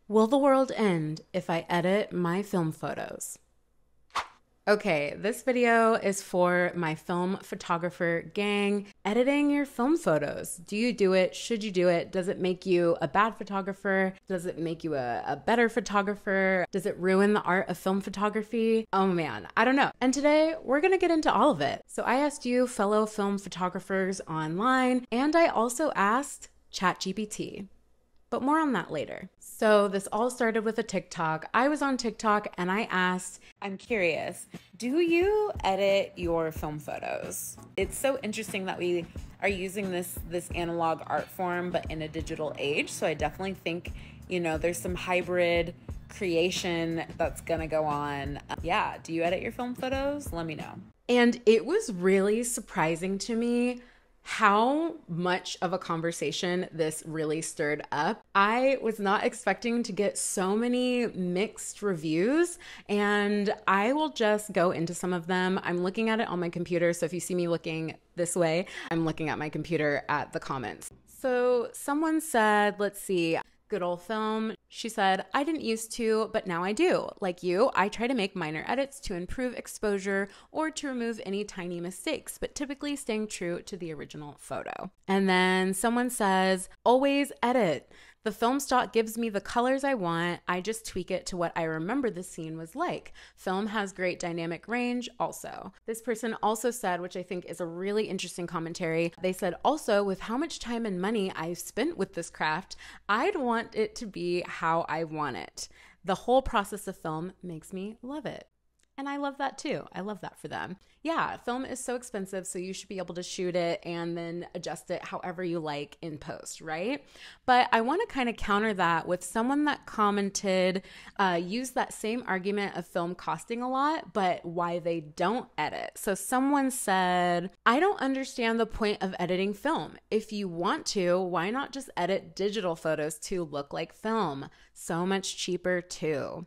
Will the world end if I edit my film photos? Okay, this video is for my film photographer gang. Editing your film photos. Do you do it? Should you do it? Does it make you a bad photographer? Does it make you a better photographer? Does it ruin the art of film photography? Oh man, I don't know. And today we're gonna get into all of it. So I asked you, fellow film photographers online, and I also asked ChatGPT. But more on that later. So this all started with a TikTok. I was on TikTok and I asked, I'm curious, do you edit your film photos? It's so interesting that we are using this analog art form, but in a digital age. So I definitely think, there's some hybrid creation that's gonna go on. Yeah, do you edit your film photos? Let me know. And it was really surprising to me how much of a conversation this really stirred up. I was not expecting to get so many mixed reviews, and I will just go into some of them. I'm looking at it on my computer, so if you see me looking this way, I'm looking at my computer at the comments. So someone said, let's see, good old film. She said, I didn't used to, but now I do. Like you, I try to make minor edits to improve exposure or to remove any tiny mistakes, but typically staying true to the original photo. And then someone says, always edit. The film stock gives me the colors I want. I just tweak it to what I remember the scene was like. Film has great dynamic range also. This person also said, which I think is a really interesting commentary, they said, also, with how much time and money I've spent with this craft, I'd want it to be how I want it. The whole process of film makes me love it. And I love that too. I love that for them. Yeah, film is so expensive, so you should be able to shoot it and then adjust it however you like in post, right? But I want to kind of counter that with someone that commented, use that same argument of film costing a lot, but why they don't edit. So someone said, I don't understand the point of editing film. If you want to, why not just edit digital photos to look like film? So much cheaper too.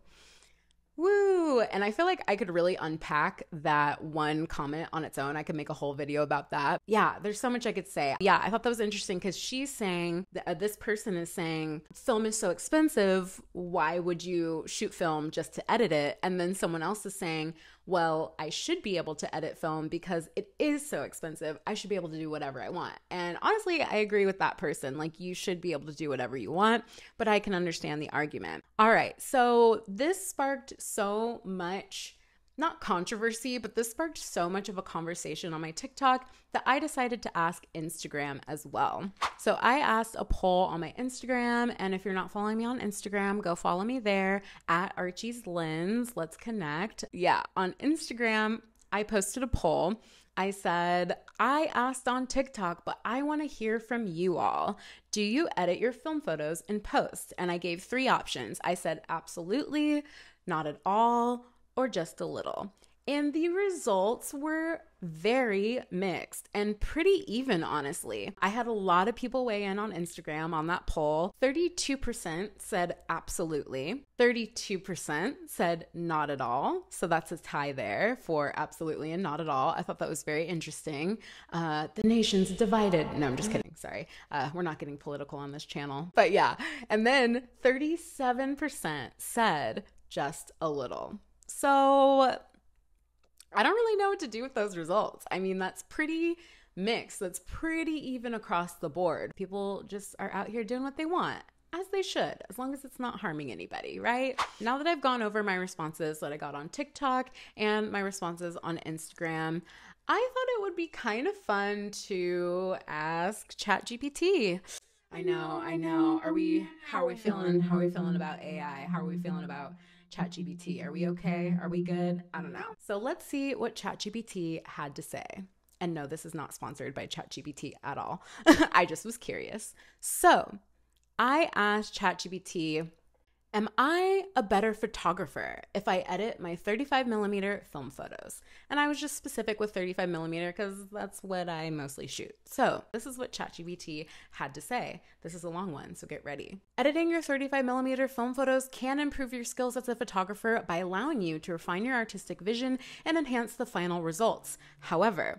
Woo! And I feel like I could really unpack that one comment on its own. I could make a whole video about that. Yeah, there's so much I could say. Yeah, I thought that was interesting because she's saying, this person is saying, film is so expensive, why would you shoot film just to edit it? And then someone else is saying, well, I should be able to edit film because it is so expensive. I should be able to do whatever I want. And honestly, I agree with that person. Like, you should be able to do whatever you want, but I can understand the argument. All right, so this sparked so much, not controversy, but this sparked so much of a conversation on my TikTok that I decided to ask Instagram as well. So I asked a poll on my Instagram, and if you're not following me on Instagram, go follow me there at Archie's Lens. Let's connect. Yeah, on Instagram, I posted a poll. I said, I asked on TikTok, but I want to hear from you all. Do you edit your film photos in post? And I gave 3 options. I said, absolutely, not at all, or just a little. And the results were very mixed and pretty even, honestly. I had a lot of people weigh in on Instagram on that poll. 32% said absolutely. 32% said not at all. So that's a tie there for absolutely and not at all. I thought that was very interesting. The nation's divided. No, I'm just kidding. Sorry. We're not getting political on this channel. But yeah. And then 37% said just a little. So I don't really know what to do with those results. I mean, that's pretty mixed. That's pretty even across the board. People just are out here doing what they want, as they should, as long as it's not harming anybody, right? Now that I've gone over my responses that I got on TikTok and my responses on Instagram, I thought it would be kind of fun to ask ChatGPT. I know. How are we feeling? How are we feeling about AI? How are we feeling about ChatGPT? Are we okay? Are we good? I don't know. So let's see what ChatGPT had to say. And no, this is not sponsored by ChatGPT at all. I just was curious. So I asked ChatGPT, am I a better photographer if I edit my 35mm film photos? And I was just specific with 35mm because that's what I mostly shoot. So this is what ChatGPT had to say. This is a long one, so get ready. Editing your 35mm film photos can improve your skills as a photographer by allowing you to refine your artistic vision and enhance the final results. However,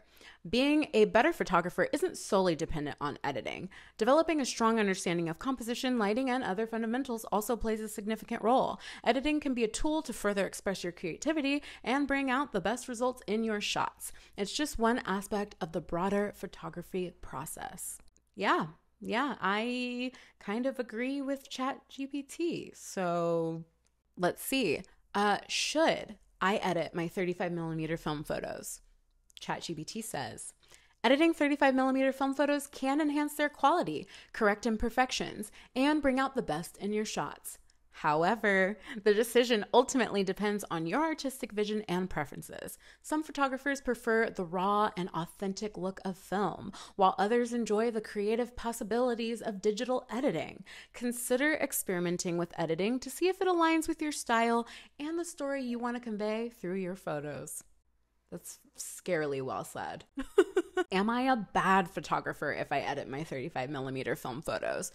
Being a better photographer isn't solely dependent on editing. Developing a strong understanding of composition, lighting, and other fundamentals also plays a significant role. Editing can be a tool to further express your creativity and bring out the best results in your shots. It's just one aspect of the broader photography process. Yeah, I kind of agree with ChatGPT. So let's see. Should I edit my 35mm film photos? ChatGPT says, editing 35mm film photos can enhance their quality, correct imperfections, and bring out the best in your shots. However, the decision ultimately depends on your artistic vision and preferences. Some photographers prefer the raw and authentic look of film, while others enjoy the creative possibilities of digital editing. Consider experimenting with editing to see if it aligns with your style and the story you want to convey through your photos. That's scarily well said. Am I a bad photographer if I edit my 35mm film photos?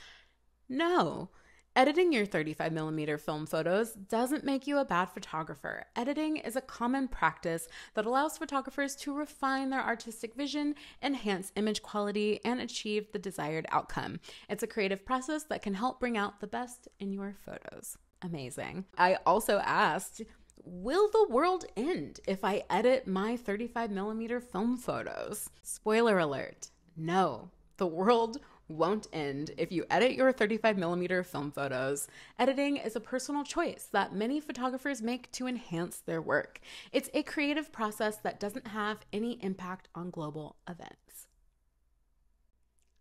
No. Editing your 35mm film photos doesn't make you a bad photographer. Editing is a common practice that allows photographers to refine their artistic vision, enhance image quality, and achieve the desired outcome. It's a creative process that can help bring out the best in your photos. Amazing. I also asked, will the world end if I edit my 35mm film photos? Spoiler alert, no, the world won't end if you edit your 35mm film photos. Editing is a personal choice that many photographers make to enhance their work. It's a creative process that doesn't have any impact on global events.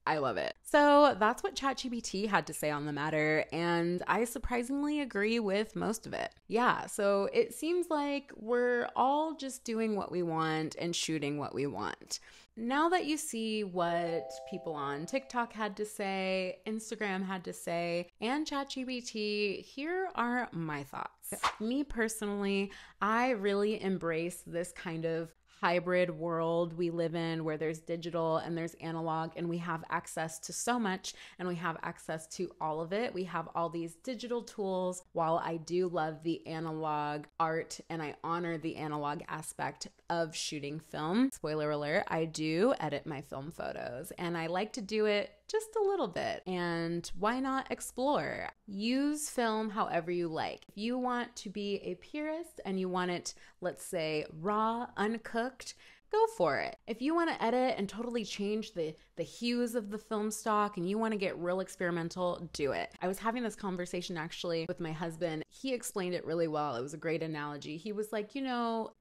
I love it. So that's what ChatGPT had to say on the matter, and I surprisingly agree with most of it. Yeah, so it seems like we're all just doing what we want and shooting what we want. Now that you see what people on TikTok had to say, Instagram had to say, and ChatGPT, here are my thoughts. Me personally, I really embrace this kind of hybrid world we live in where there's digital and there's analog, and we have access to so much and we have access to all of it. We have all these digital tools. While I do love the analog art and I honor the analog aspect of shooting film, spoiler alert, I do edit my film photos and I like to do it just a little bit. And why not explore? Use film however you like. If you want to be a purist and you want it, let's say, raw, uncooked, go for it. If you want to edit and totally change the hues of the film stock and you want to get real experimental, do it. I was having this conversation actually with my husband. He explained it really well. It was a great analogy. He was like,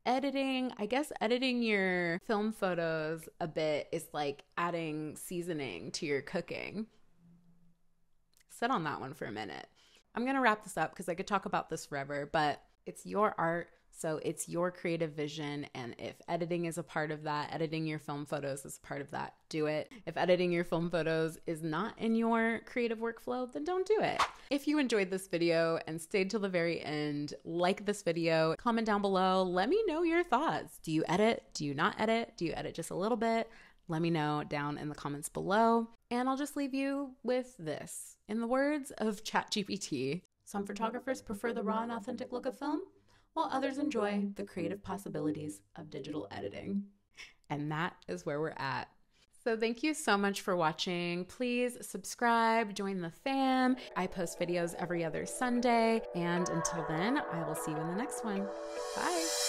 editing your film photos a bit is like adding seasoning to your cooking. Sit on that one for a minute. I'm going to wrap this up because I could talk about this forever, but it's your art. So it's your creative vision, and if editing is a part of that, editing your film photos is a part of that, do it. If editing your film photos is not in your creative workflow, then don't do it. If you enjoyed this video and stayed till the very end, like this video, comment down below, let me know your thoughts. Do you edit? Do you not edit? Do you edit just a little bit? Let me know down in the comments below. And I'll just leave you with this. In the words of ChatGPT, some photographers prefer the raw and authentic look of film, while others enjoy the creative possibilities of digital editing. And that is where we're at. So thank you so much for watching. Please subscribe, join the fam. I post videos every other Sunday. And until then, I will see you in the next one. Bye.